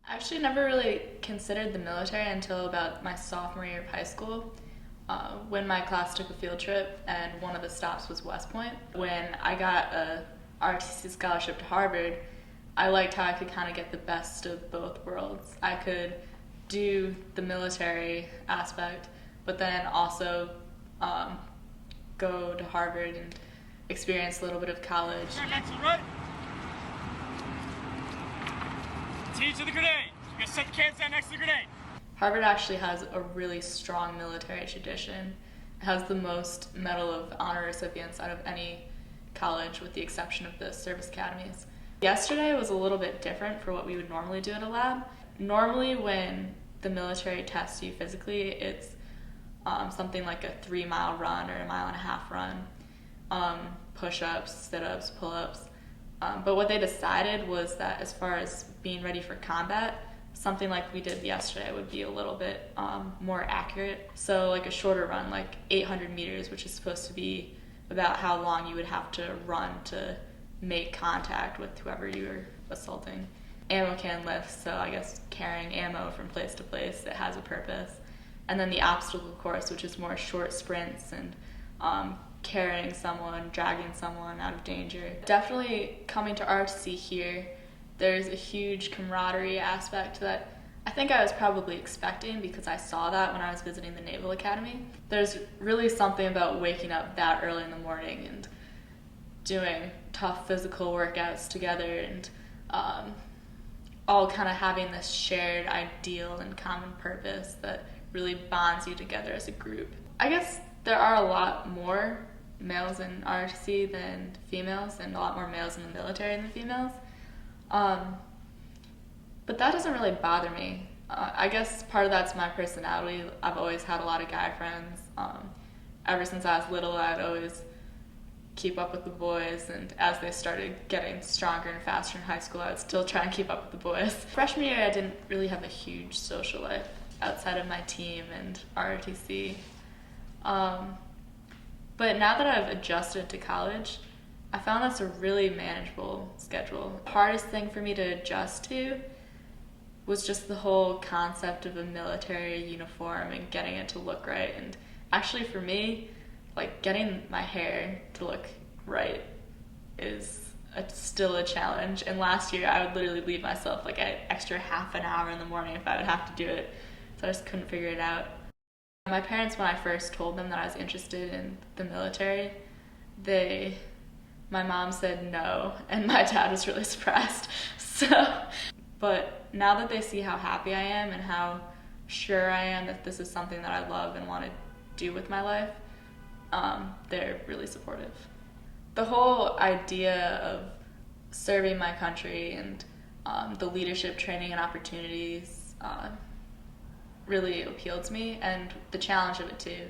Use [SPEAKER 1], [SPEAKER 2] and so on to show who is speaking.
[SPEAKER 1] I actually never really considered the military until about my sophomore year of high school, when my class took a field trip and one of the stops was West Point. When I got a ROTC scholarship to Harvard, I liked how I could kind of get the best of both worlds. I could do the military aspect, but then also go to Harvard and experience a little bit of college.
[SPEAKER 2] Next to the right. T to the grenade. You're gonna set the cans down next to the grenade.
[SPEAKER 1] Harvard actually has a really strong military tradition. It has the most Medal of Honor recipients out of any college, with the exception of the service academies. Yesterday was a little bit different for what we would normally do at a lab. Normally when the military tests you physically, it's something like a 3-mile run or a 1.5-mile run, push-ups, sit-ups, pull-ups. But what they decided was that as far as being ready for combat, something like we did yesterday would be a little bit more accurate. So like a shorter run, like 800 meters, which is supposed to be about how long you would have to run to make contact with whoever you were assaulting. Ammo can lift, so I guess carrying ammo from place to place, it has a purpose. And then the obstacle course, which is more short sprints and carrying someone, dragging someone out of danger. Definitely coming to ROTC here, there's a huge camaraderie aspect that I think I was probably expecting because I saw that when I was visiting the Naval Academy. There's really something about waking up that early in the morning and doing tough physical workouts together and all kind of having this shared ideal and common purpose that really bonds you together as a group. I guess there are a lot more males in ROTC than females, and a lot more males in the military than females. But that doesn't really bother me. I guess part of that's my personality. I've always had a lot of guy friends. Ever since I was little, I'd always keep up with the boys, and as they started getting stronger and faster in high school, I would still try and keep up with the boys. Freshman year, I didn't really have a huge social life outside of my team and ROTC. But now that I've adjusted to college, I found that's a really manageable schedule. The hardest thing for me to adjust to was just the whole concept of a military uniform and getting it to look right. And actually for me, like getting my hair to look right is still a challenge. And last year I would literally leave myself like an extra half an hour in the morning if I would have to do it. So I just couldn't figure it out. My parents, when I first told them that I was interested in the military, my mom said no, and my dad was really surprised. But now that they see how happy I am and how sure I am that this is something that I love and want to do with my life, they're really supportive. The whole idea of serving my country and the leadership training and opportunities really appealed to me, and the challenge of it too.